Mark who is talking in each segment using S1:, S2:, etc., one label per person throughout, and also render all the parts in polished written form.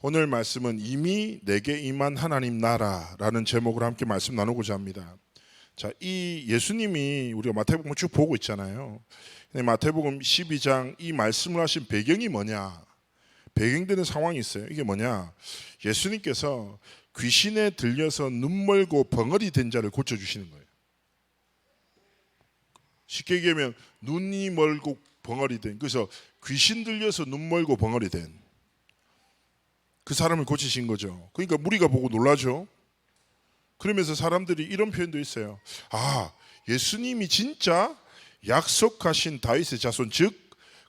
S1: 오늘 말씀은 이미 내게 임한 하나님 나라라는 제목으로 함께 말씀 나누고자 합니다. 자, 이 예수님이 우리가 마태복음 쭉 보고 있잖아요. 근데 마태복음 12장 이 말씀을 하신 배경이 뭐냐? 배경되는 상황이 있어요. 이게 뭐냐? 예수님께서 귀신에 들려서 눈 멀고 벙어리 된 자를 고쳐주시는 거예요. 쉽게 얘기하면 눈이 멀고 벙어리 된, 그래서 귀신 들려서 눈 멀고 벙어리 된 그 사람을 고치신 거죠. 그러니까 무리가 보고 놀라죠. 그러면서 사람들이 이런 표현도 있어요. 아, 예수님이 진짜 약속하신 다윗의 자손, 즉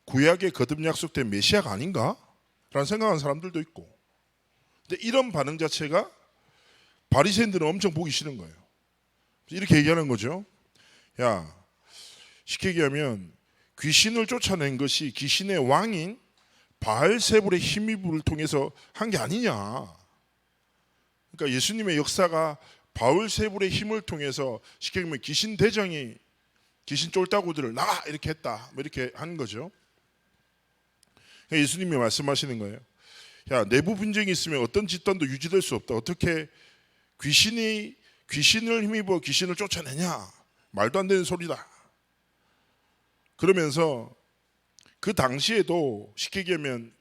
S1: 구약에 거듭 약속된 메시아가 아닌가? 라는 생각하는 사람들도 있고. 근데 이런 반응 자체가 바리새인들은 엄청 보기 싫은 거예요. 이렇게 얘기하는 거죠. 야, 쉽게 얘기하면 귀신을 쫓아낸 것이 귀신의 왕인 바알세불의 힘입을 통해서 한 게 아니냐. 그러니까 예수님의 역사가 바알세불의 힘을 통해서 쉽게 얘기하면 귀신 대장이 귀신 쫄따구들을 나가 이렇게 했다, 이렇게 하는 거죠. 그러니까 예수님이 말씀하시는 거예요. 야, 내부 분쟁이 있으면 어떤 집단도 유지될 수 없다. 어떻게 귀신을 힘입어 귀신을 쫓아내냐? 말도 안 되는 소리다. 그러면서 그 당시에도 쉽게 얘기하면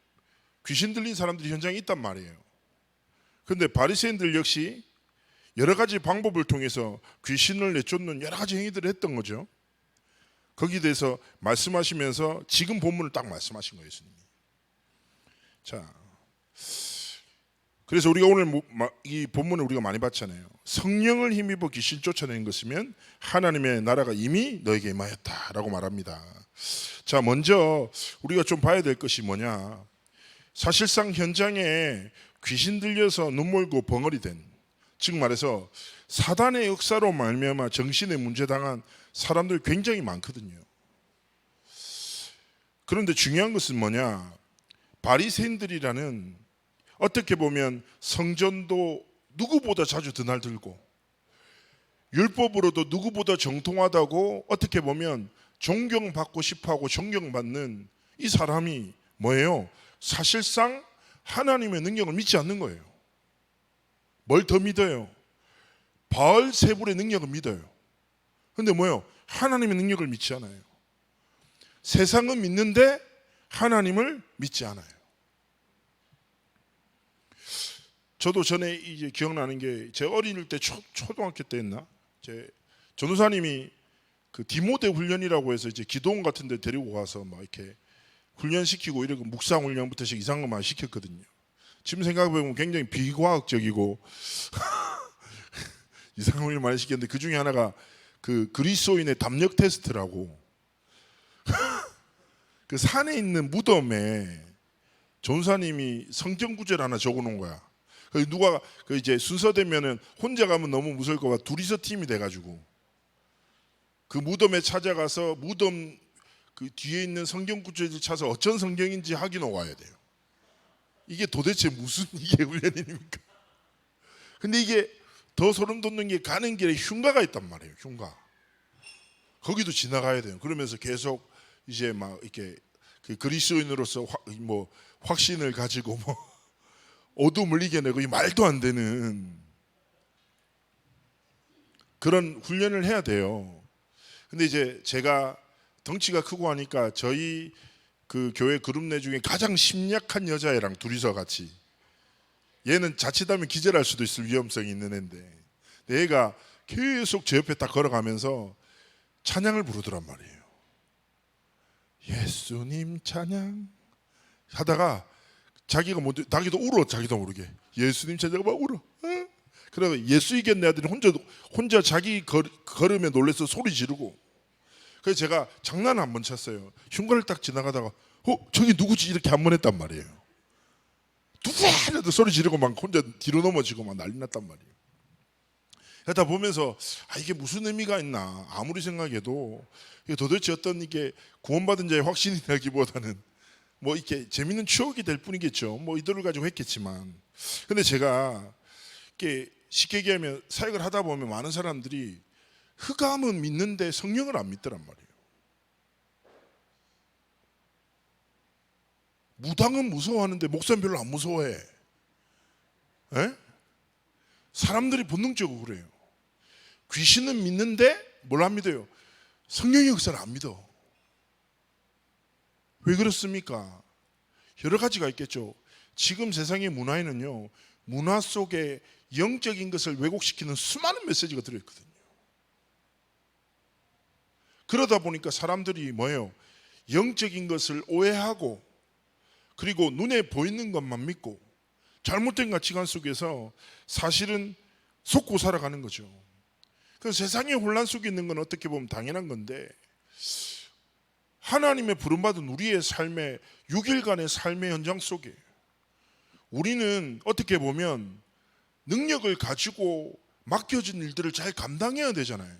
S1: 귀신 들린 사람들이 현장에 있단 말이에요. 그런데 바리새인들 역시 여러 가지 방법을 통해서 귀신을 내쫓는 여러 가지 행위들을 했던 거죠. 거기에 대해서 말씀하시면서 지금 본문을 딱 말씀하신 거예요, 예수님이. 자, 그래서 우리가 오늘 이 본문을 우리가 많이 봤잖아요. 성령을 힘입어 귀신 쫓아낸 것이면 하나님의 나라가 이미 너에게 임하였다라고 말합니다. 자, 먼저 우리가 좀 봐야 될 것이 뭐냐? 사실상 현장에 귀신 들려서 눈멀고 벙어리 된, 즉 말해서 사단의 역사로 말미암아 정신에 문제당한 사람들이 굉장히 많거든요. 그런데 중요한 것은 뭐냐? 바리새인들이라는 어떻게 보면 성전도 누구보다 자주 드날들고 율법으로도 누구보다 정통하다고 어떻게 보면 존경받고 싶어하고 존경받는 이 사람이 뭐예요? 사실상 하나님의 능력을 믿지 않는 거예요. 뭘 더 믿어요? 바알세불의 능력을 믿어요. 그런데 뭐예요? 하나님의 능력을 믿지 않아요. 세상은 믿는데 하나님을 믿지 않아요. 저도 전에 이제 기억나는 게, 제 어릴 때 초등학교 때였나? 제 전도사님이 그 디모데 훈련이라고 해서 이제 기도원 같은 데 데리고 가서 막 이렇게 훈련시키고 이러고 묵상 훈련부터 이상한 거 많이 시켰거든요. 지금 생각해보면 굉장히 비과학적이고 이상한 훈련 많이 시켰는데 그 중에 하나가 그 그리스도인의 담력 테스트라고 그 산에 있는 무덤에 전사님이 성경 구절 하나 적어놓은 거야. 누가 그 이제 순서되면은 혼자 가면 너무 무서울 거 봐. 둘이서 팀이 돼가지고 그 무덤에 찾아가서 무덤 그 뒤에 있는 성경 구절을 찾아서 어떤 성경인지 확인하고 와야 돼요. 이게 도대체 무슨 이게 훈련입니까? 근데 이게 더 소름 돋는 게 가는 길에 흉가가 있단 말이에요. 흉가. 거기도 지나가야 돼요. 그러면서 계속 이제 막 이렇게 그 그리스도인으로서 확신을 가지고 어둠을 이겨내고 이 말도 안 되는 그런 훈련을 해야 돼요. 근데 이제 제가 덩치가 크고 하니까 저희 그 교회 그룹 내 중에 가장 심약한 여자애랑 둘이서 같이, 얘는 자칫하면 기절할 수도 있을 위험성이 있는 애인데 얘가 계속 제 옆에 딱 걸어가면서 찬양을 부르더란 말이에요. 예수님 찬양 하다가 자기가 자기도 울어. 자기도 모르게 예수님 찬양 막 울어. 그러면 예수 이겼네 하더니 혼자 자기 걸음에 놀라서 소리 지르고. 그래서 제가 장난을 한번 쳤어요. 흉가를 딱 지나가다가 저기 누구지 이렇게 한 번 했단 말이에요. 누구야 이러다 소리 지르고 막 혼자 뒤로 넘어지고 막 난리 났단 말이에요. 그러다 보면서 이게 무슨 의미가 있나 아무리 생각해도 이게 도대체 어떤 이게 구원받은 자의 확신이라기보다는 이렇게 재밌는 추억이 될 뿐이겠죠. 이들을 가지고 했겠지만. 근데 제가 이렇게 쉽게 얘기하면 사역을 하다 보면 많은 사람들이 흑암은 믿는데 성령을 안 믿더란 말이에요. 무당은 무서워하는데 목사는 별로 안 무서워해. 에? 사람들이 본능적으로 그래요. 귀신은 믿는데 뭘 안 믿어요? 성령의 역사를 안 믿어. 왜 그렇습니까? 여러 가지가 있겠죠. 지금 세상의 문화에는요, 문화 속에 영적인 것을 왜곡시키는 수많은 메시지가 들어있거든요. 그러다 보니까 사람들이 뭐예요? 영적인 것을 오해하고, 그리고 눈에 보이는 것만 믿고 잘못된 가치관 속에서 사실은 속고 살아가는 거죠. 그래서 세상의 혼란 속에 있는 건 어떻게 보면 당연한 건데, 하나님의 부름받은 우리의 삶의 6일간의 삶의 현장 속에 우리는 어떻게 보면 능력을 가지고 맡겨진 일들을 잘 감당해야 되잖아요.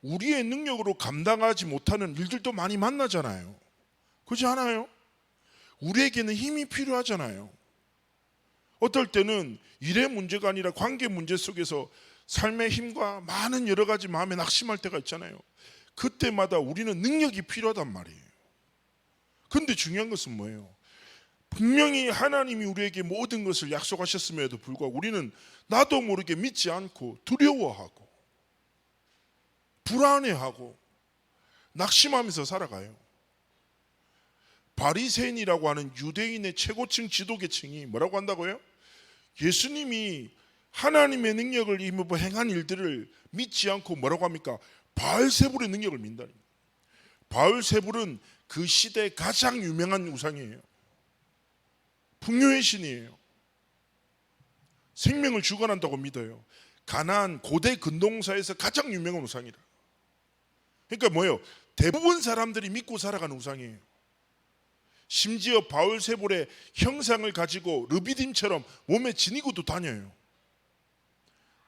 S1: 우리의 능력으로 감당하지 못하는 일들도 많이 만나잖아요. 그렇지 않아요? 우리에게는 힘이 필요하잖아요. 어떨 때는 일의 문제가 아니라 관계 문제 속에서 삶의 힘과 많은 여러 가지 마음에 낙심할 때가 있잖아요. 그때마다 우리는 능력이 필요하단 말이에요. 그런데 중요한 것은 뭐예요? 분명히 하나님이 우리에게 모든 것을 약속하셨음에도 불구하고 우리는 나도 모르게 믿지 않고 두려워하고 불안해하고 낙심하면서 살아가요. 바리새인이라고 하는 유대인의 최고층 지도계층이 뭐라고 한다고요? 예수님이 하나님의 능력을 임하고 행한 일들을 믿지 않고 뭐라고 합니까? 바알세불의 능력을 믿는다는 거예요. 바알세불은 그 시대 가장 유명한 우상이에요. 풍요의 신이에요. 생명을 주관한다고 믿어요. 가나안 고대 근동사에서 가장 유명한 우상이라. 그러니까 뭐예요? 대부분 사람들이 믿고 살아가는 우상이에요. 심지어 바울세불의 형상을 가지고 르비딤처럼 몸에 지니고도 다녀요.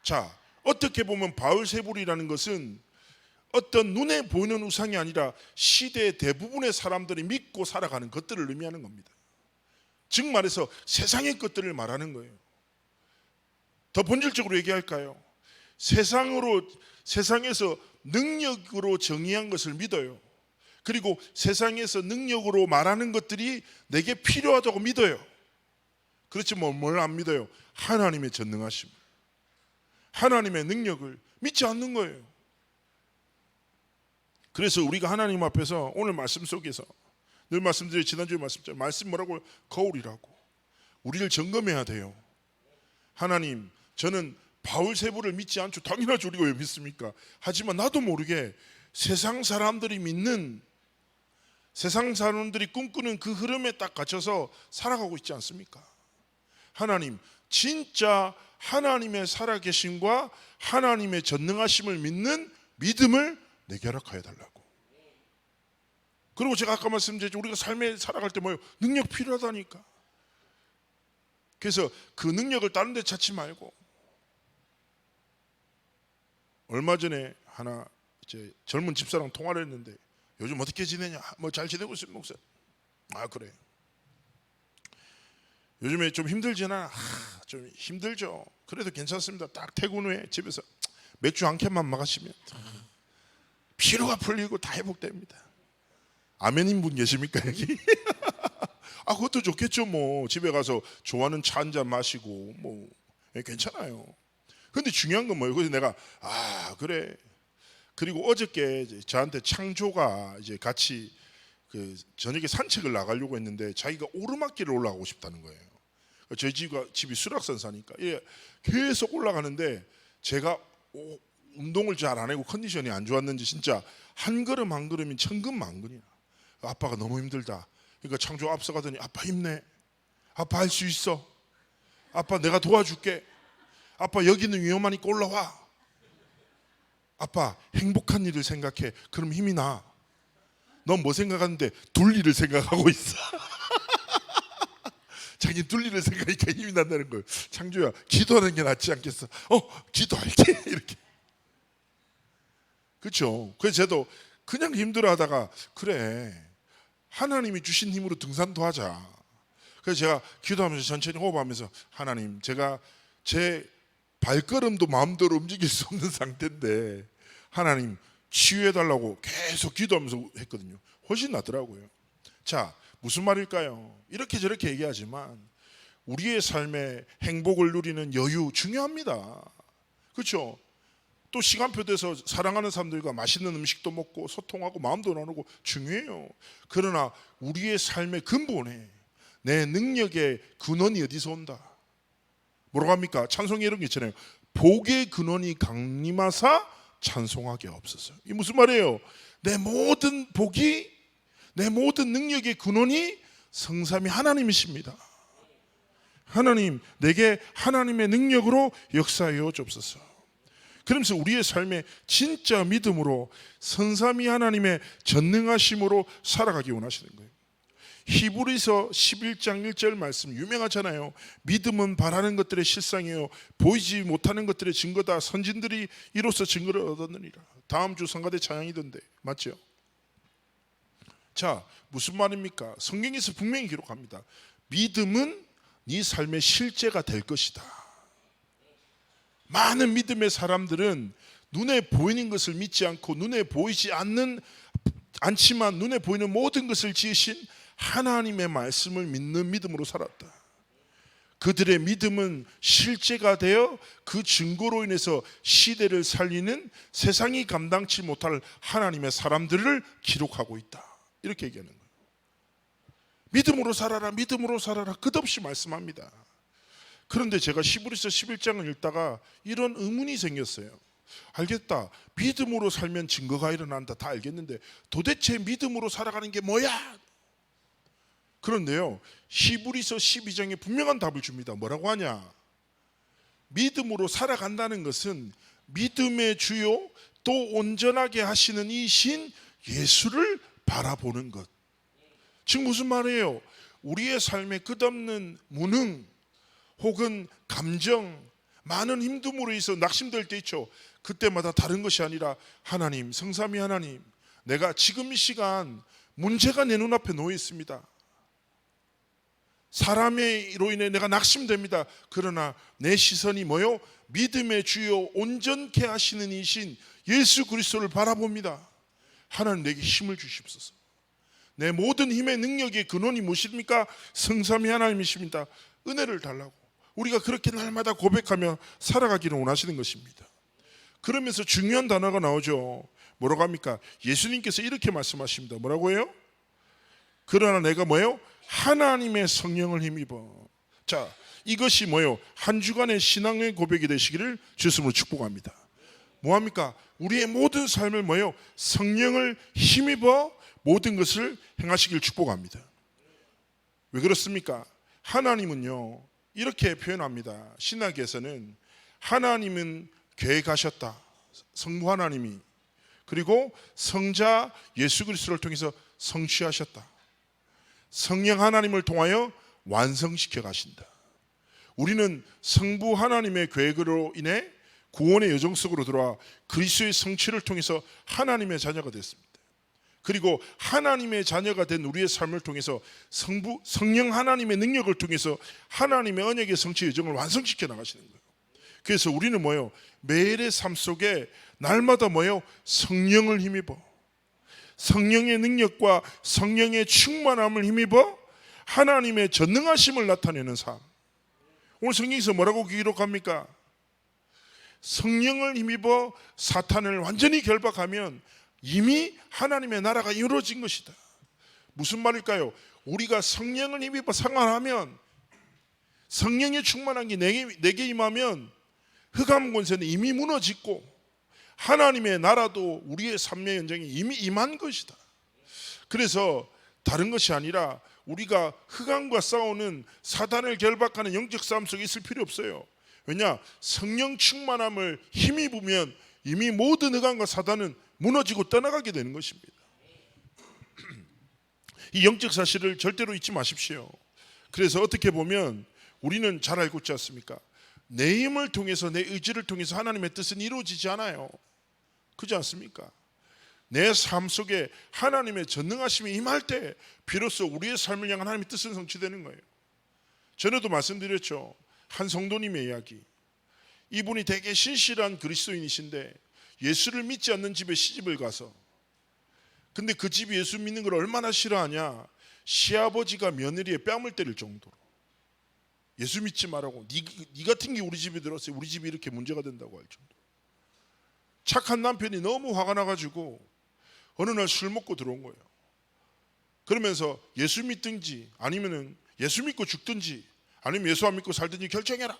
S1: 자, 어떻게 보면 바울세불이라는 것은 어떤 눈에 보이는 우상이 아니라 시대의 대부분의 사람들이 믿고 살아가는 것들을 의미하는 겁니다. 즉 말해서 세상의 것들을 말하는 거예요. 더 본질적으로 얘기할까요? 세상에서 능력으로 정의한 것을 믿어요. 그리고 세상에서 능력으로 말하는 것들이 내게 필요하다고 믿어요. 그렇지만 뭘 안 믿어요? 하나님의 전능하심, 하나님의 능력을 믿지 않는 거예요. 그래서 우리가 하나님 앞에서 오늘 말씀 속에서 늘 말씀드린 지난주에 말씀드린 말씀 뭐라고? 거울이라고. 우리를 점검해야 돼요. 하나님, 저는 바울세불을 믿지 않죠. 당연하죠. 우리가 왜 믿습니까? 하지만 나도 모르게 세상 사람들이 믿는, 세상 사람들이 꿈꾸는 그 흐름에 딱 갇혀서 살아가고 있지 않습니까? 하나님, 진짜 하나님의 살아계심과 하나님의 전능하심을 믿는 믿음을 내게 허락하여 달라고. 그리고 제가 아까 말씀드렸죠. 우리가 삶에 살아갈 때 뭐예요? 능력 필요하다니까. 그래서 그 능력을 다른 데 찾지 말고, 얼마 전에 하나 이제 젊은 집사랑 통화를 했는데 요즘 어떻게 지내냐? 뭐 잘 지내고 있어요, 목사. 아, 그래. 요즘에 좀 힘들지나? 좀 힘들죠. 그래도 괜찮습니다. 딱 퇴근 후에 집에서 맥주 한 캔만 마시면 피로가 풀리고 다 회복됩니다. 아멘인 분 계십니까 여기? 아, 그것도 좋겠죠. 뭐 집에 가서 좋아하는 차 한 잔 마시고 뭐 괜찮아요. 근데 중요한 건 뭐예요? 그래서 내가 그래. 그리고 어저께 저한테 창조가 이제 같이 그 저녁에 산책을 나가려고 했는데 자기가 오르막길을 올라가고 싶다는 거예요. 저희 집이 수락산 사니까 계속 올라가는데 제가 운동을 잘 안 하고 컨디션이 안 좋았는지 진짜 한 걸음 한 걸음이 천근만근이야. 아빠가 너무 힘들다. 그러니까 창조 앞서가더니 아빠 힘내. 아빠 할 수 있어. 아빠 내가 도와줄게. 아빠 여기는 위험하니까 올라와. 아빠 행복한 일을 생각해. 그럼 힘이 나. 넌 뭐 생각하는데 둘 일을 생각하고 있어. 자기 둘 일을 생각하니까 힘이 난다는 거예요. 창조야, 기도하는 게 낫지 않겠어? 기도할게. 이렇게. 그렇죠. 그래서 저도 그냥 힘들어하다가 그래, 하나님이 주신 힘으로 등산도 하자. 그래서 제가 기도하면서 천천히 호흡하면서 하나님, 제가 제 발걸음도 마음대로 움직일 수 없는 상태인데 하나님 치유해달라고 계속 기도하면서 했거든요. 훨씬 낫더라고요. 자, 무슨 말일까요? 이렇게 저렇게 얘기하지만 우리의 삶에 행복을 누리는 여유 중요합니다. 그렇죠? 또 시간표 돼서 사랑하는 사람들과 맛있는 음식도 먹고 소통하고 마음도 나누고 중요해요. 그러나 우리의 삶의 근본에 내 능력의 근원이 어디서 온다? 뭐라고 합니까? 찬송에 이런 게 있잖아요. 복의 근원이 강림하사 찬송하게 없어서. 이 무슨 말이에요? 내 모든 복이, 내 모든 능력의 근원이 성삼위 하나님이십니다. 하나님, 내게 하나님의 능력으로 역사하여 주옵소서. 그러면서 우리의 삶에 진짜 믿음으로 선삼위 하나님의 전능하심으로 살아가기 원하시는 거예요. 히브리서 11장 1절 말씀 유명하잖아요. 믿음은 바라는 것들의 실상이요 보이지 못하는 것들의 증거다. 선진들이 이로써 증거를 얻었느니라. 다음 주 성가대 찬양이던데 맞죠? 자, 무슨 말입니까? 성경에서 분명히 기록합니다. 믿음은 네 삶의 실제가 될 것이다. 많은 믿음의 사람들은 눈에 보이는 것을 믿지 않고 눈에 보이지 않지만 눈에 보이는 모든 것을 지으신 하나님의 말씀을 믿는 믿음으로 살았다. 그들의 믿음은 실제가 되어 그 증거로 인해서 시대를 살리는 세상이 감당치 못할 하나님의 사람들을 기록하고 있다. 이렇게 얘기하는 거예요. 믿음으로 살아라, 믿음으로 살아라 끝없이 말씀합니다. 그런데 제가 히브리서 11장을 읽다가 이런 의문이 생겼어요. 알겠다, 믿음으로 살면 증거가 일어난다, 다 알겠는데 도대체 믿음으로 살아가는 게 뭐야? 그런데요, 히브리서 12장에 분명한 답을 줍니다. 뭐라고 하냐? 믿음으로 살아간다는 것은 믿음의 주요 또 온전하게 하시는 이신 예수를 바라보는 것. 지금 무슨 말이에요? 우리의 삶에 끝없는 무능 혹은 감정, 많은 힘듦으로 인해서 낙심될 때 있죠. 그때마다 다른 것이 아니라 하나님, 성삼위 하나님, 내가 지금 이 시간 문제가 내 눈앞에 놓여 있습니다. 사람으로 인해 내가 낙심됩니다. 그러나 내 시선이 뭐요? 믿음의 주요 온전케 하시는 이신 예수 그리스도를 바라봅니다. 하나님, 내게 힘을 주십소서. 내 모든 힘의 능력의 근원이 무엇입니까? 성삼위 하나님이십니다. 은혜를 달라고 우리가 그렇게 날마다 고백하며 살아가기를 원하시는 것입니다. 그러면서 중요한 단어가 나오죠. 뭐라고 합니까? 예수님께서 이렇게 말씀하십니다. 뭐라고 해요? 그러나 내가 뭐예요? 하나님의 성령을 힘입어. 자, 이것이 뭐예요? 한 주간의 신앙의 고백이 되시기를 주님으로 축복합니다. 뭐합니까? 우리의 모든 삶을 뭐예요? 성령을 힘입어 모든 것을 행하시길 축복합니다. 왜 그렇습니까? 하나님은요 이렇게 표현합니다. 신학에서는 하나님은 계획하셨다, 성부 하나님이, 그리고 성자 예수 그리스도를 통해서 성취하셨다. 성령 하나님을 통하여 완성시켜 가신다. 우리는 성부 하나님의 계획으로 인해 구원의 여정 속으로 들어와 그리스도의 성취를 통해서 하나님의 자녀가 됐습니다. 그리고 하나님의 자녀가 된 우리의 삶을 통해서 성령 하나님의 능력을 통해서 하나님의 언약의 성취 여정을 완성시켜 나가시는 거예요. 그래서 우리는 뭐예요? 매일의 삶 속에 날마다 뭐예요? 성령을 힘입어 성령의 능력과 성령의 충만함을 힘입어 하나님의 전능하심을 나타내는 삶. 오늘 성경에서 뭐라고 기록합니까? 성령을 힘입어 사탄을 완전히 결박하면 이미 하나님의 나라가 이루어진 것이다. 무슨 말일까요? 우리가 성령을 힘입어 생활하면, 성령의 충만한 게 내게 임하면 흑암 권세는 이미 무너지고 하나님의 나라도 우리의 삶의 현장에 이미 임한 것이다. 그래서 다른 것이 아니라 우리가 흑암과 싸우는 사단을 결박하는 영적 싸움 속에 있을 필요 없어요. 왜냐? 성령 충만함을 힘입으면 이미 모든 흑암과 사단은 무너지고 떠나가게 되는 것입니다. 이 영적 사실을 절대로 잊지 마십시오. 그래서 어떻게 보면 우리는 잘 알고 있지 않습니까? 내 힘을 통해서, 내 의지를 통해서 하나님의 뜻은 이루어지지 않아요. 그렇지 않습니까? 내 삶 속에 하나님의 전능하심이 임할 때 비로소 우리의 삶을 향한 하나님의 뜻은 성취되는 거예요. 전에도 말씀드렸죠. 한 성도님의 이야기. 이분이 되게 신실한 그리스도인이신데 예수를 믿지 않는 집에 시집을 가서, 근데 그 집이 예수 믿는 걸 얼마나 싫어하냐, 시아버지가 며느리의 뺨을 때릴 정도로. 예수 믿지 말라고. 네 같은 게 우리 집에 들어왔어요. 우리 집이 이렇게 문제가 된다고 할 정도. 착한 남편이 너무 화가 나가지고 어느 날 술 먹고 들어온 거예요. 그러면서 예수 믿든지 아니면은 예수 믿고 죽든지 아니면 예수 안 믿고 살든지 결정해라.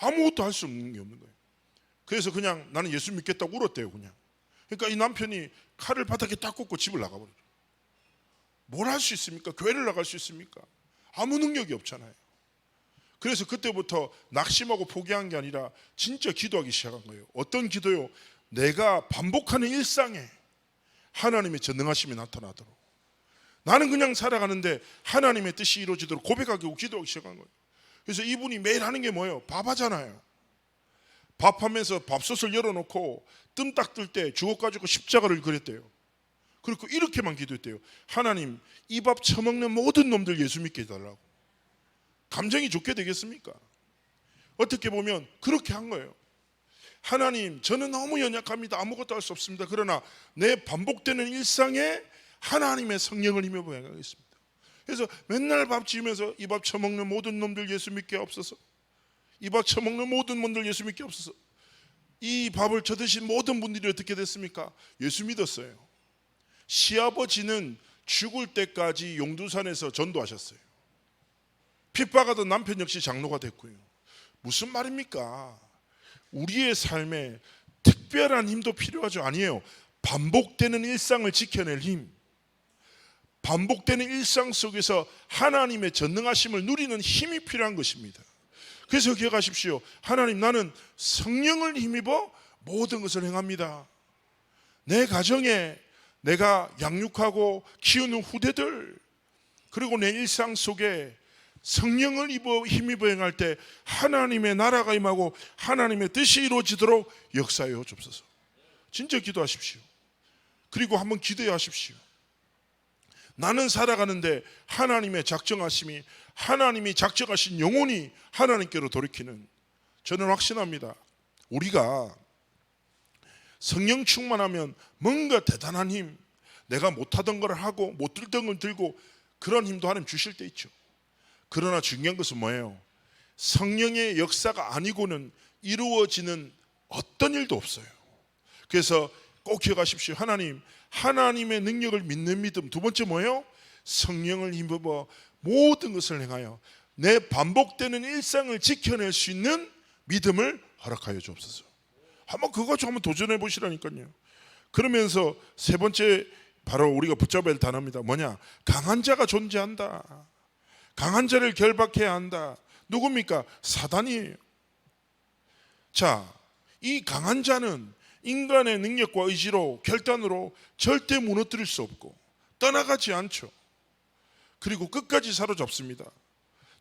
S1: 아무것도 할 수 없는 게 없는 거예요. 그래서 그냥 나는 예수 믿겠다고 울었대요. 그냥. 그러니까 이 남편이 칼을 바닥에 딱 꽂고 집을 나가버려요. 뭘 할 수 있습니까? 교회를 나갈 수 있습니까? 아무 능력이 없잖아요. 그래서 그때부터 낙심하고 포기한 게 아니라 진짜 기도하기 시작한 거예요. 어떤 기도요? 내가 반복하는 일상에 하나님의 전능하심이 나타나도록, 나는 그냥 살아가는데 하나님의 뜻이 이루어지도록 고백하고 기도하기 시작한 거예요. 그래서 이분이 매일 하는 게 뭐예요? 밥 하잖아요. 밥하면서 밥솥을 열어놓고 뜸 딱 뜰 때 주워가지고 십자가를 그렸대요. 그리고 이렇게만 기도했대요. 하나님, 이 밥 처먹는 모든 놈들 예수 믿게 해달라고. 감정이 좋게 되겠습니까? 어떻게 보면 그렇게 한 거예요. 하나님, 저는 너무 연약합니다. 아무것도 할 수 없습니다. 그러나 내 반복되는 일상에 하나님의 성령을 힘입어 가겠습니다. 그래서 맨날 밥 지으면서 이 밥 처먹는 모든 놈들 예수 믿게 없어서, 이 밥 처먹는 모든 놈들 예수 믿게 없어서. 이 밥을 저 드신 모든 분들이 어떻게 됐습니까? 예수 믿었어요. 시아버지는 죽을 때까지 용두산에서 전도하셨어요. 핍박하던 남편 역시 장로가 됐고요. 무슨 말입니까? 우리의 삶에 특별한 힘도 필요하죠. 아니에요. 반복되는 일상을 지켜낼 힘, 반복되는 일상 속에서 하나님의 전능하심을 누리는 힘이 필요한 것입니다. 그래서 기억하십시오. 하나님, 나는 성령을 힘입어 모든 것을 행합니다. 내 가정에 내가 양육하고 키우는 후대들, 그리고 내 일상 속에 성령을 힘입어 행할 때 하나님의 나라가 임하고 하나님의 뜻이 이루어지도록 역사하여 주옵소서. 진짜 기도하십시오. 그리고 한번 기도해 하십시오. 나는 살아가는데 하나님의 작정하심이, 하나님이 작정하신 영혼이 하나님께로 돌이키는, 저는 확신합니다. 우리가 성령 충만하면 뭔가 대단한 힘, 내가 못하던 걸 하고 못 들던 걸 들고 그런 힘도 하나님 주실 때 있죠. 그러나 중요한 것은 뭐예요? 성령의 역사가 아니고는 이루어지는 어떤 일도 없어요. 그래서 꼭 기억하십시오. 하나님, 하나님의 능력을 믿는 믿음. 두 번째 뭐예요? 성령을 힘입어 모든 것을 행하여 내 반복되는 일상을 지켜낼 수 있는 믿음을 허락하여 주옵소서. 한번 그거 가지고 한번 도전해 보시라니까요. 그러면서 세 번째, 바로 우리가 붙잡아야 할 단어입니다. 뭐냐? 강한 자가 존재한다. 강한 자를 결박해야 한다. 누굽니까? 사단이에요. 자, 이 강한 자는 인간의 능력과 의지로, 결단으로 절대 무너뜨릴 수 없고 떠나가지 않죠. 그리고 끝까지 사로잡습니다.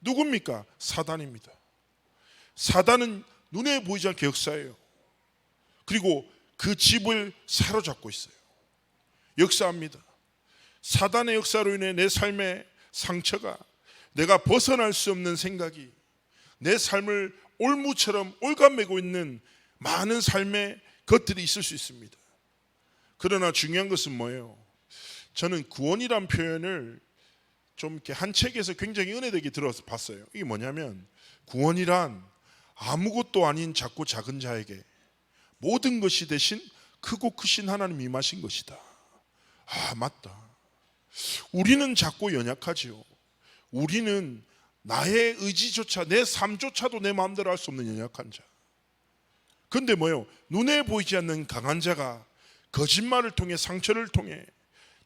S1: 누굽니까? 사단입니다. 사단은 눈에 보이지 않게 역사해요. 그리고 그 집을 사로잡고 있어요. 역사합니다. 사단의 역사로 인해 내 삶의 상처가, 내가 벗어날 수 없는 생각이 내 삶을 올무처럼 올가매고 있는 많은 삶의 것들이 있을 수 있습니다. 그러나 중요한 것은 뭐예요? 저는 구원이란 표현을 좀 이렇게 한 책에서 굉장히 은혜되게 들어서 봤어요. 이게 뭐냐면, 구원이란 아무것도 아닌 작고 작은 자에게 모든 것이 대신 크고 크신 하나님이 임하신 것이다. 아, 맞다. 우리는 작고 연약하지요. 우리는 나의 의지조차, 내 삶조차도 내 마음대로 할 수 없는 연약한 자. 그런데 뭐예요? 눈에 보이지 않는 강한 자가 거짓말을 통해, 상처를 통해,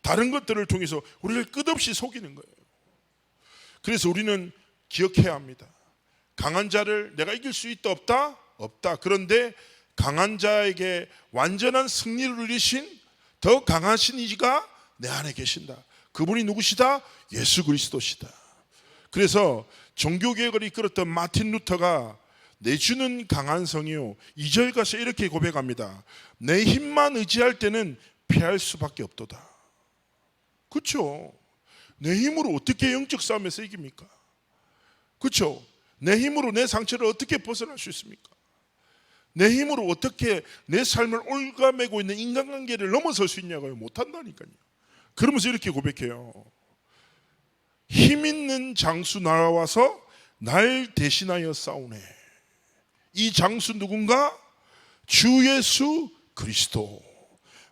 S1: 다른 것들을 통해서 우리를 끝없이 속이는 거예요. 그래서 우리는 기억해야 합니다. 강한 자를 내가 이길 수 있다 없다? 없다. 그런데 강한 자에게 완전한 승리를 누리신 더 강하신 이가 내 안에 계신다. 그분이 누구시다? 예수 그리스도시다. 그래서 종교개혁을 이끌었던 마틴 루터가 내주는 강한 성이요, 2절 가서 이렇게 고백합니다. 내 힘만 의지할 때는 패할 수밖에 없도다. 그렇죠? 내 힘으로 어떻게 영적 싸움에서 이깁니까? 그렇죠? 내 힘으로 내 상처를 어떻게 벗어날 수 있습니까? 내 힘으로 어떻게 내 삶을 올가매고 있는 인간관계를 넘어설 수 있냐고요? 못한다니까요. 그러면서 이렇게 고백해요. 힘 있는 장수 나와서 날 대신하여 싸우네. 이 장수 누군가? 주 예수 그리스도.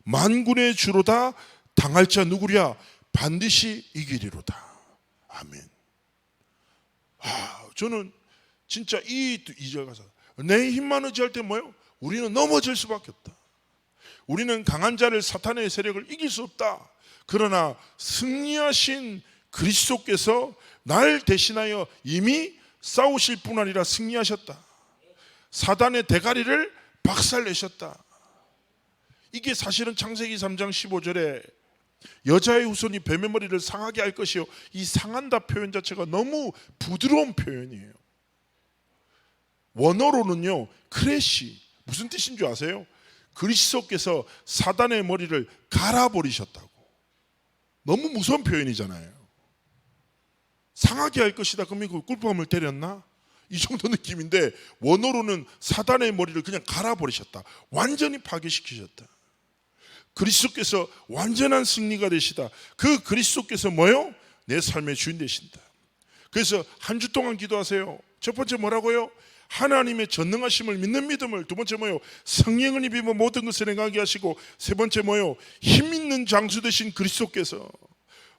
S1: 만군의 주로다. 당할 자 누구랴? 반드시 이기리로다. 아멘. 저는 진짜 이 2절 가서 내 힘만 의지할 때 뭐예요? 우리는 넘어질 수밖에 없다. 우리는 강한 자를, 사탄의 세력을 이길 수 없다. 그러나 승리하신 그리스도께서 날 대신하여 이미 싸우실 뿐 아니라 승리하셨다. 사단의 대가리를 박살내셨다. 이게 사실은 창세기 3장 15절에 여자의 후손이 뱀의 머리를 상하게 할 것이요, 이 상한다 표현 자체가 너무 부드러운 표현이에요. 원어로는요, 크래시, 무슨 뜻인 줄 아세요? 그리스도께서 사단의 머리를 갈아버리셨다고. 너무 무서운 표현이잖아요. 상하게 할 것이다. 그러면 그 꿀밤을 때렸나? 이 정도 느낌인데, 원어로는 사단의 머리를 그냥 갈아버리셨다. 완전히 파괴시키셨다. 그리스도께서 완전한 승리가 되시다. 그 그리스도께서 뭐요? 내 삶의 주인 되신다. 그래서 한 주 동안 기도하세요. 첫 번째 뭐라고요? 하나님의 전능하심을 믿는 믿음을. 두 번째 뭐요? 성령을 입으며 모든 것을 행하게 하시고. 세 번째 뭐요? 힘 있는 장수 되신 그리스도께서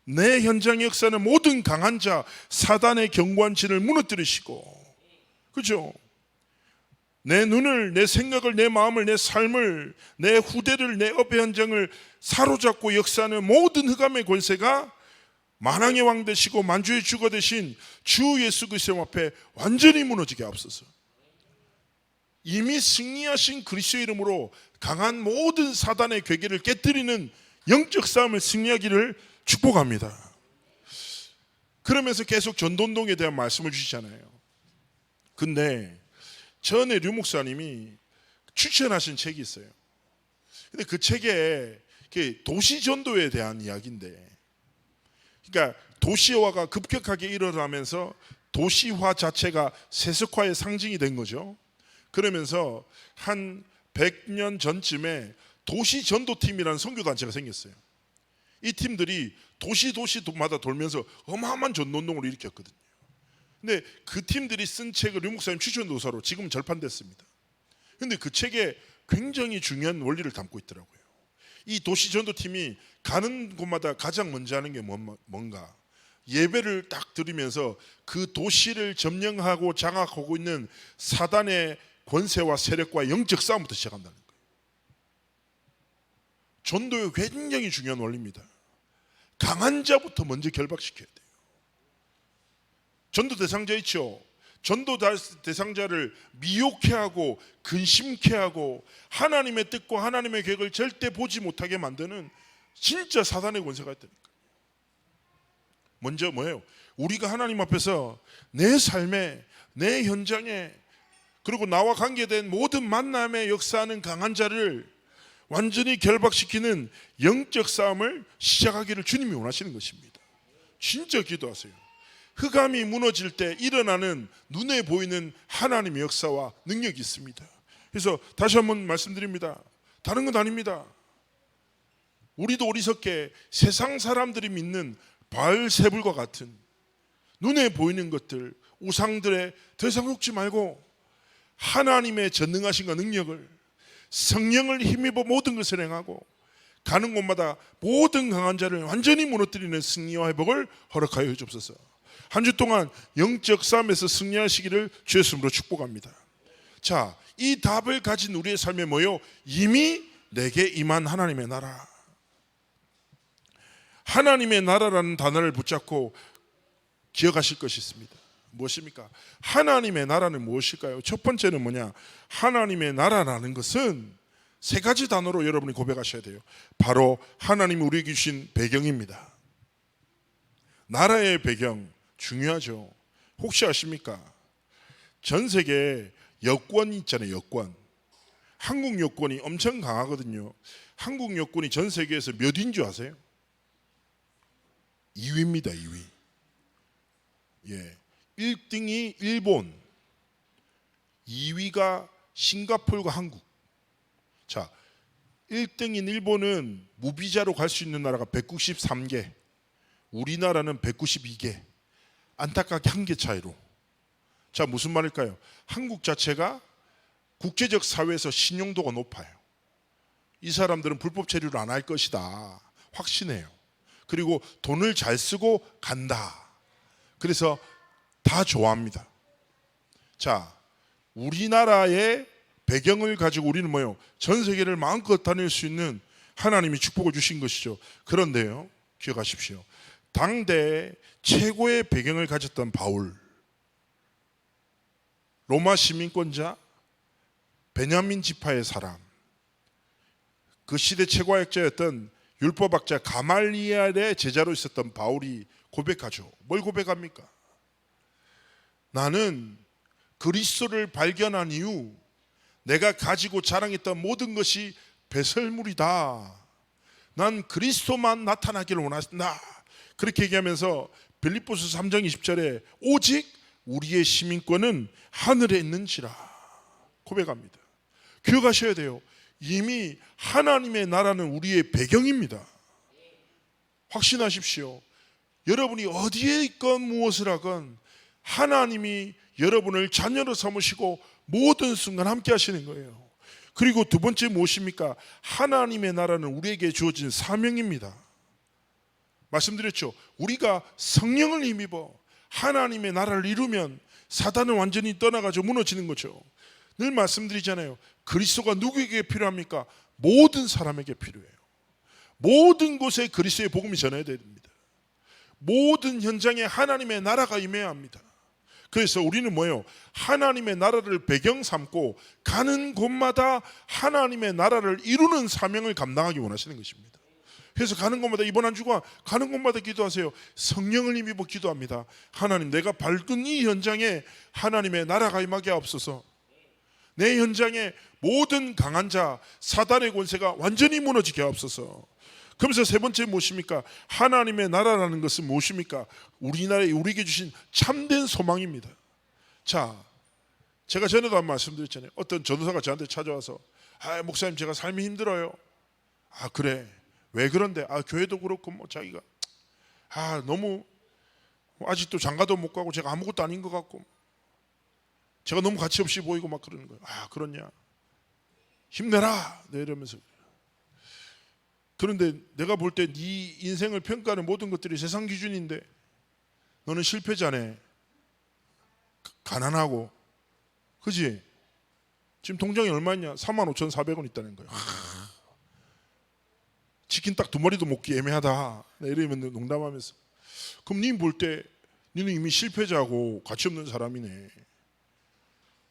S1: 내 현장의 역사는 모든 강한 자, 사단의 경관치를 무너뜨리시고, 그죠? 내 눈을, 내 생각을, 내 마음을, 내 삶을, 내 후대를, 내 업의 현장을 사로잡고 역사하는 모든 흑암의 권세가 만왕의 왕 되시고 만주의 주가 되신 주 예수 그리스도 앞에 완전히 무너지게 앞서서 이미 승리하신 그리스도의 이름으로 강한 모든 사단의 괴계를 깨뜨리는 영적 싸움을 승리하기를 축복합니다. 그러면서 계속 전도운동에 대한 말씀을 주시잖아요. 근데 전에 류 목사님이 추천하신 책이 있어요. 근데 그 책에 도시 전도에 대한 이야기인데, 그러니까 도시화가 급격하게 일어나면서 도시화 자체가 세속화의 상징이 된 거죠. 그러면서 한 100년 전쯤에 도시 전도팀이라는 선교단체가 생겼어요. 이 팀들이 도시마다 돌면서 어마어마한 전도운동을 일으켰거든요. 근데 그 팀들이 쓴 책을 류 목사님 추천 도서로 지금 절판됐습니다. 근데 그 책에 굉장히 중요한 원리를 담고 있더라고요. 이 도시 전도팀이 가는 곳마다 가장 먼저 하는 게 뭔가? 예배를 딱 드리면서 그 도시를 점령하고 장악하고 있는 사단의 권세와 세력과 영적 싸움부터 시작한다는 거예요. 전도의 굉장히 중요한 원리입니다. 강한 자부터 먼저 결박시켜야 돼요. 전도 대상자 있죠. 전도 대상자를 미혹해 하고 근심케 하고 하나님의 뜻과 하나님의 계획을 절대 보지 못하게 만드는 진짜 사단의 권세가 있다니까. 먼저 뭐예요? 우리가 하나님 앞에서 내 삶에, 내 현장에, 그리고 나와 관계된 모든 만남에 역사하는 강한 자를 완전히 결박시키는 영적 싸움을 시작하기를 주님이 원하시는 것입니다. 진짜 기도하세요. 흑암이 무너질 때 일어나는 눈에 보이는 하나님의 역사와 능력이 있습니다. 그래서 다시 한번 말씀드립니다. 다른 건 아닙니다. 우리도 어리석게 세상 사람들이 믿는 바알세불과 같은 눈에 보이는 것들, 우상들에 더 이상 속지 말고 하나님의 전능하신과 능력을, 성령을 힘입어 모든 것을 행하고 가는 곳마다 모든 강한 자를 완전히 무너뜨리는 승리와 회복을 허락하여 주옵소서. 한 주 동안 영적 싸움에서 승리하시기를 주의 이름으로 축복합니다. 자, 이 답을 가진 우리의 삶에 뭐요? 이미 내게 임한 하나님의 나라. 하나님의 나라라는 단어를 붙잡고 기억하실 것이 있습니다. 무엇입니까? 하나님의 나라는 무엇일까요? 첫 번째는 뭐냐? 하나님의 나라라는 것은 세 가지 단어로 여러분이 고백하셔야 돼요. 바로 하나님이 우리에게 주신 배경입니다. 나라의 배경 중요하죠. 혹시 아십니까? 전 세계에 여권이 있잖아요. 여권. 한국 여권이 엄청 강하거든요. 한국 여권이 전 세계에서 몇 위인 줄 아세요? 2위입니다. 2위. 예. 1등이 일본, 2위가 싱가포르과 한국. 자, 1등인 일본은 무비자로 갈 수 있는 나라가 193개, 우리나라는 192개, 안타깝게 한 개 차이로. 자, 무슨 말일까요? 한국 자체가 국제적 사회에서 신용도가 높아요. 이 사람들은 불법 체류를 안 할 것이다 확신해요. 그리고 돈을 잘 쓰고 간다. 그래서 다 좋아합니다. 자, 우리나라의 배경을 가지고 우리는 뭐예요? 전 세계를 마음껏 다닐 수 있는 하나님이 축복을 주신 것이죠. 그런데요, 기억하십시오. 당대 최고의 배경을 가졌던 바울, 로마 시민권자, 베냐민 지파의 사람, 그 시대 최고학자였던 율법학자 가말리엘의 제자로 있었던 바울이 고백하죠. 뭘 고백합니까? 나는 그리스도를 발견한 이후 내가 가지고 자랑했던 모든 것이 배설물이다. 난 그리스도만 나타나기를 원한다. 그렇게 얘기하면서 빌립보서 3장 20절에 오직 우리의 시민권은 하늘에 있는지라 고백합니다. 기억하셔야 돼요. 이미 하나님의 나라는 우리의 배경입니다. 확신하십시오. 여러분이 어디에 있건 무엇을 하건 하나님이 여러분을 자녀로 삼으시고 모든 순간 함께 하시는 거예요. 그리고 두 번째 무엇입니까? 하나님의 나라는 우리에게 주어진 사명입니다. 말씀드렸죠. 우리가 성령을 힘입어 하나님의 나라를 이루면 사단은 완전히 떠나가지고 무너지는 거죠. 늘 말씀드리잖아요. 그리스도가 누구에게 필요합니까? 모든 사람에게 필요해요. 모든 곳에 그리스도의 복음이 전해야 됩니다. 모든 현장에 하나님의 나라가 임해야 합니다. 그래서 우리는 뭐예요? 하나님의 나라를 배경 삼고 가는 곳마다 하나님의 나라를 이루는 사명을 감당하기 원하시는 것입니다. 그래서 가는 곳마다, 이번 한 주간 가는 곳마다 기도하세요. 성령을 힘입어 기도합니다. 하나님, 내가 밟은 이 현장에 하나님의 나라가 임하게 하옵소서. 내 현장에 모든 강한 자, 사단의 권세가 완전히 무너지게 하옵소서. 그러면서 세 번째 무엇입니까? 하나님의 나라라는 것은 무엇입니까? 우리나라에 우리에게 주신 참된 소망입니다. 자, 제가 전에도 한 말씀드렸잖아요. 어떤 전도사가 저한테 찾아와서 목사님, 제가 삶이 힘들어요. 그래, 왜 그런데? 교회도 그렇고 뭐 자기가 너무 아직도 장가도 못 가고 제가 아무것도 아닌 것 같고 제가 너무 가치 없이 보이고 막 그러는 거예요. 그렇냐? 힘내라. 네, 이러면서. 그런데 내가 볼 때 네 인생을 평가하는 모든 것들이 세상 기준인데 너는 실패자네. 가난하고. 그지? 지금 통장에 얼마 있냐? 35,400원 있다는 거예요. 치킨 딱 2마리도 먹기 애매하다. 이러면 농담하면서. 그럼 니 볼 때 니는 이미 실패자고 가치 없는 사람이네.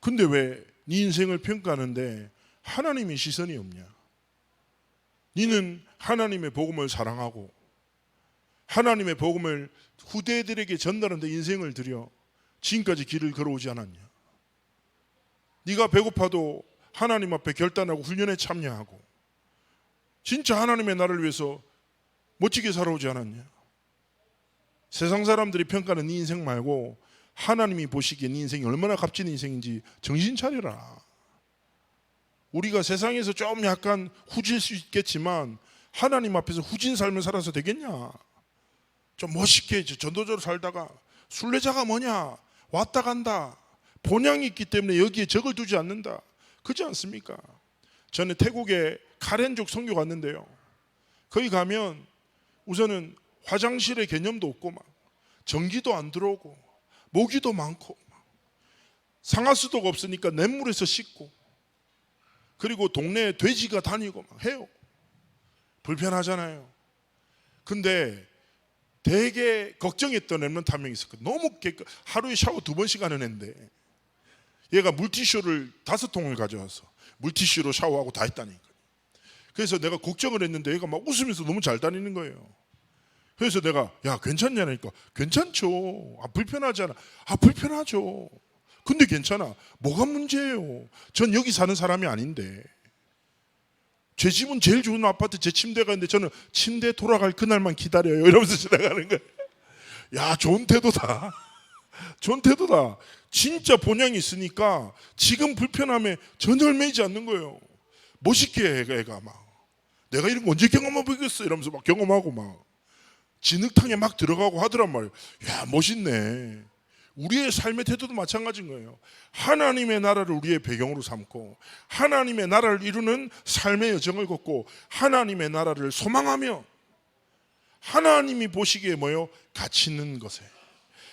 S1: 근데 왜 네 인생을 평가하는데 하나님의 시선이 없냐? 니는 하나님의 복음을 사랑하고 하나님의 복음을 후대들에게 전달하는 데 인생을 들여 지금까지 길을 걸어오지 않았냐? 네가 배고파도 하나님 앞에 결단하고 훈련에 참여하고 진짜 하나님의 나라를 위해서 멋지게 살아오지 않았냐? 세상 사람들이 평가하는 네 인생 말고 하나님이 보시기에 네 인생이 얼마나 값진 인생인지 정신 차려라. 우리가 세상에서 좀 약간 후질 수 있겠지만 하나님 앞에서 후진 삶을 살아서 되겠냐? 좀 멋있게 전도적으로 살다가 순례자가 뭐냐? 왔다 간다. 본향이 있기 때문에 여기에 적을 두지 않는다. 그렇지 않습니까? 저는 태국에 카렌족 선교 갔는데요. 거기 가면 우선은 화장실의 개념도 없고 막 전기도 안 들어오고 모기도 많고 상하수도가 없으니까 냇물에서 씻고 그리고 동네에 돼지가 다니고 막 해요. 불편하잖아요. 근데 되게 걱정했던 랩런트 한 명 있었거든요. 너무 하루에 샤워 2번씩 하는 애인데 얘가 물티슈를 5통을 가져와서 물티슈로 샤워하고 다 했다니까. 그래서 내가 걱정을 했는데 얘가 막 웃으면서 너무 잘 다니는 거예요. 그래서 내가 괜찮냐니까 괜찮죠. 불편하잖아. 불편하죠. 근데 괜찮아. 뭐가 문제예요? 전 여기 사는 사람이 아닌데 제 집은 제일 좋은 아파트 제 침대가 있는데 저는 침대 돌아갈 그날만 기다려요 이러면서 지나가는 거예요. 좋은 태도다. 좋은 태도다. 진짜 본향이 있으니까 지금 불편함에 전혀 얽매이지 않는 거예요. 멋있게 애가 막 내가 이런 거 언제 경험해보겠어 이러면서 막 경험하고 막 진흙탕에 막 들어가고 하더란 말이에요. 야, 멋있네. 우리의 삶의 태도도 마찬가지인 거예요. 하나님의 나라를 우리의 배경으로 삼고 하나님의 나라를 이루는 삶의 여정을 걷고 하나님의 나라를 소망하며 하나님이 보시기에 뭐요? 가치 있는 것에,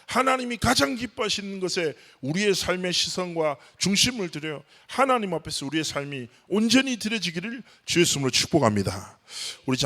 S1: 하나님이 가장 기뻐하시는 것에 우리의 삶의 시선과 중심을 들여 하나님 앞에서 우리의 삶이 온전히 드려지기를 주의 이름으로 축복합니다. 우리